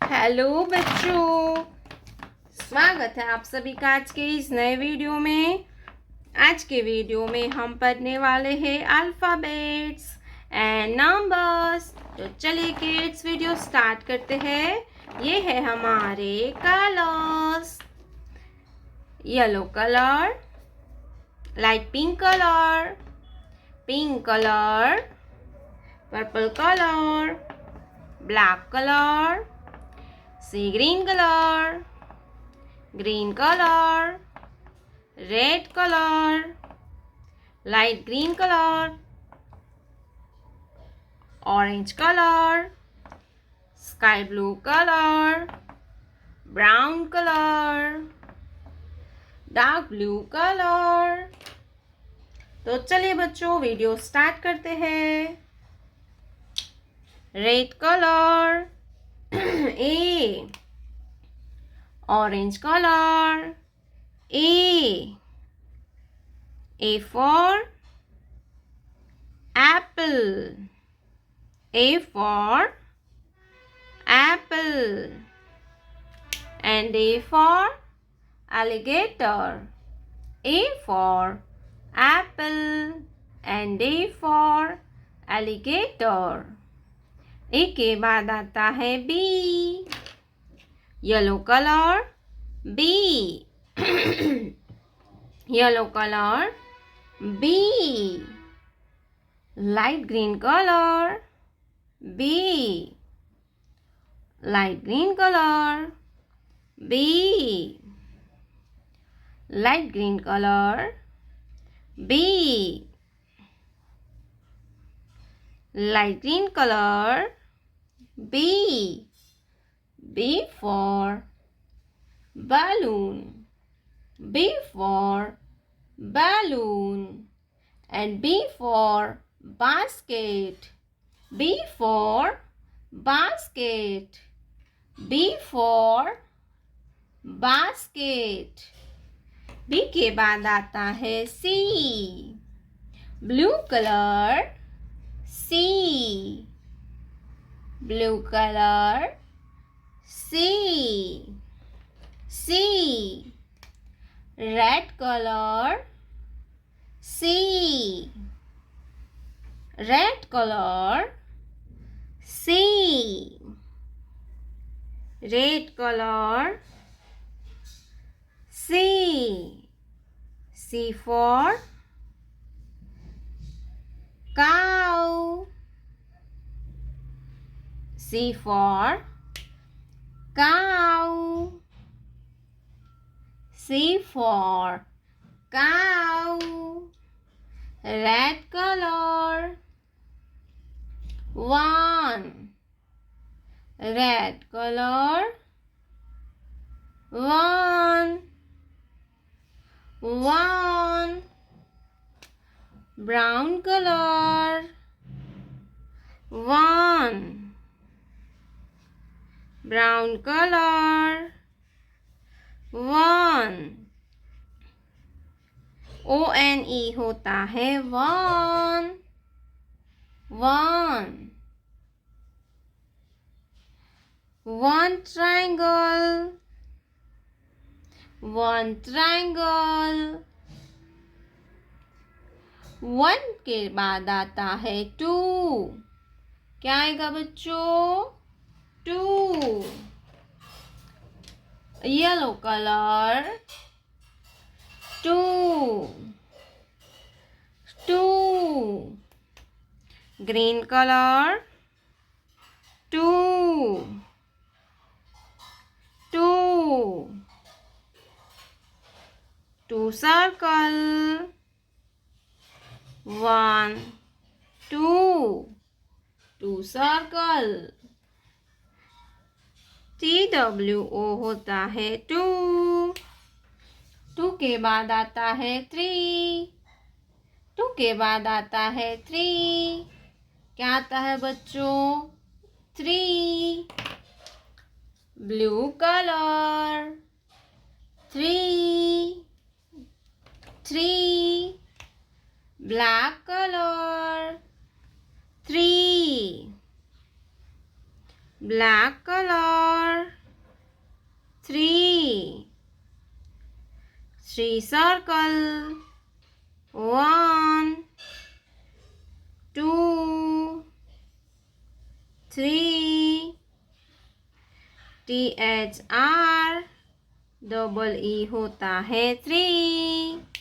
Hello बच्चों, स्वागत है आप सभी का आज के इस नए वीडियो में। आज के वीडियो में हम पढ़ने वाले हैं अल्फ़ाबेट्स एंड नंबर्स। तो चलिए किड्स वीडियो स्टार्ट करते हैं। ये है हमारे colours. Yellow colour, light pink colour, purple colour, black colour, sea green color, red color, light green color, orange color, sky blue color, brown color, dark blue color। तो चलिए बच्चों video start करते हैं। Red colour A, orange color A for apple, A for apple, and A for alligator, A for apple and A for alligator। A के बाद आता है B, yellow colour B, yellow colour B, light green colour B, light green colour B, light green colour B, light green color B, B for balloon, B for balloon, and B for basket, B for basket, B for basket। B के बाद आता है C, blue color C, blue color C, C, red color C, red color C, red color C, C for cow, C for cow, C for cow, red color 1, red color 1, 1, brown color 1, brown color 1, ONE होता है 1, 1, 1 triangle, 1 triangle, 1 के बाद आता है 2, क्या आएगा बच्चों 2, yellow colour 2, 2, green colour 2, 2, 2 circle 1, 2, 2 circle, TWO होता है 2, 2 के बाद आता है 3, 2 के बाद आता है 3, क्या आता है बच्चों 3, blue colour 3, 3, black color 3, black color 3 circle. 1, 2, 3. THR double E होता है 3.